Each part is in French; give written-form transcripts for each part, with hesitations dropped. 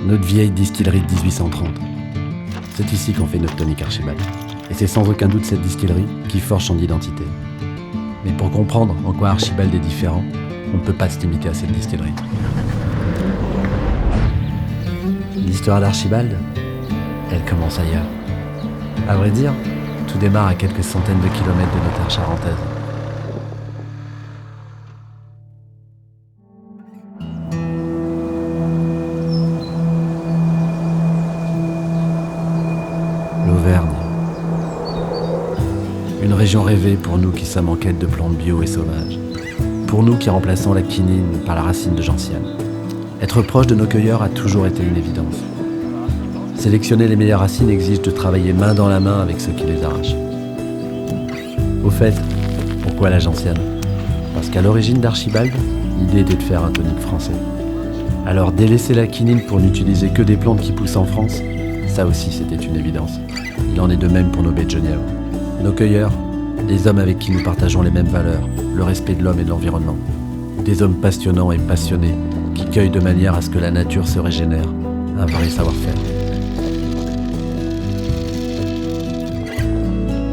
notre vieille distillerie de 1830. C'est ici qu'on fait notre tonique Archibald. Et c'est sans aucun doute cette distillerie qui forge son identité. Mais pour comprendre en quoi Archibald est différent, on ne peut pas se limiter à cette distillerie. L'histoire d'Archibald, elle commence ailleurs. À vrai dire, tout démarre à quelques centaines de kilomètres de nos terres charentaises. L'Auvergne. Une région rêvée pour nous qui sommes en quête de plantes bio et sauvages. Pour nous qui remplaçons la quinine par la racine de gentiane. Être proche de nos cueilleurs a toujours été une évidence. Sélectionner les meilleures racines exige de travailler main dans la main avec ceux qui les arrachent. Au fait, pourquoi la gentiane ? Parce qu'à l'origine d'Archibald, l'idée était de faire un tonique français. Alors délaisser la quinine pour n'utiliser que des plantes qui poussent en France, ça aussi c'était une évidence. Il en est de même pour nos baies de Genièvre. Nos cueilleurs, des hommes avec qui nous partageons les mêmes valeurs, le respect de l'homme et de l'environnement. Des hommes passionnants et passionnés qui cueillent de manière à ce que la nature se régénère, un vrai savoir-faire.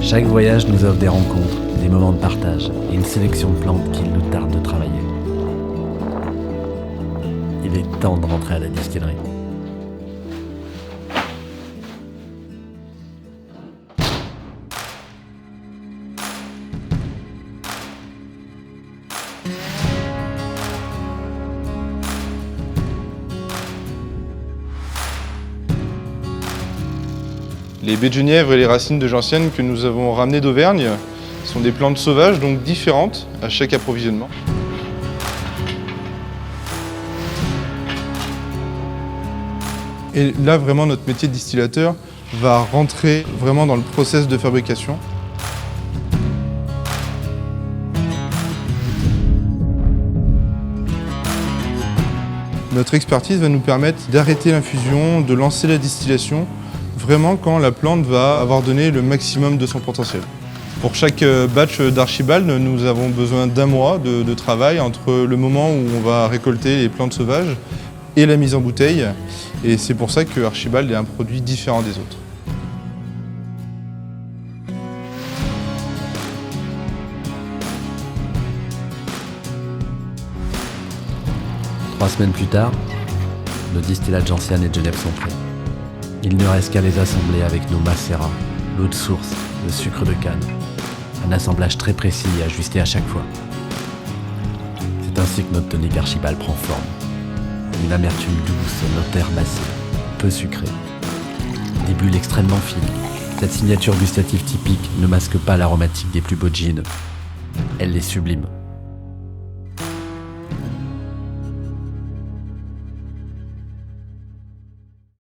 Chaque voyage nous offre des rencontres, des moments de partage et une sélection de plantes qu'il nous tarde de travailler. Il est temps de rentrer à la distillerie. Les baies de Genièvre et les racines de gentiane que nous avons ramenées d'Auvergne sont des plantes sauvages, donc différentes à chaque approvisionnement. Et là, vraiment, notre métier de distillateur va rentrer vraiment dans le process de fabrication. Notre expertise va nous permettre d'arrêter l'infusion, de lancer la distillation, vraiment quand la plante va avoir donné le maximum de son potentiel. Pour chaque batch d'Archibald, nous avons besoin d'1 mois de travail entre le moment où on va récolter les plantes sauvages et la mise en bouteille. Et c'est pour ça que Archibald est un produit différent des autres. Trois semaines plus tard, nos distillats de gentiane et de Genève sont prêts. Il ne reste qu'à les assembler avec nos macérats, l'eau de source, le sucre de canne. Un assemblage très précis et ajusté à chaque fois. C'est ainsi que notre tonique Archibald prend forme. Une amertume douce, note herbacée, peu sucrée. Des bulles extrêmement fines. Cette signature gustative typique ne masque pas l'aromatique des plus beaux gins. Elle les sublime.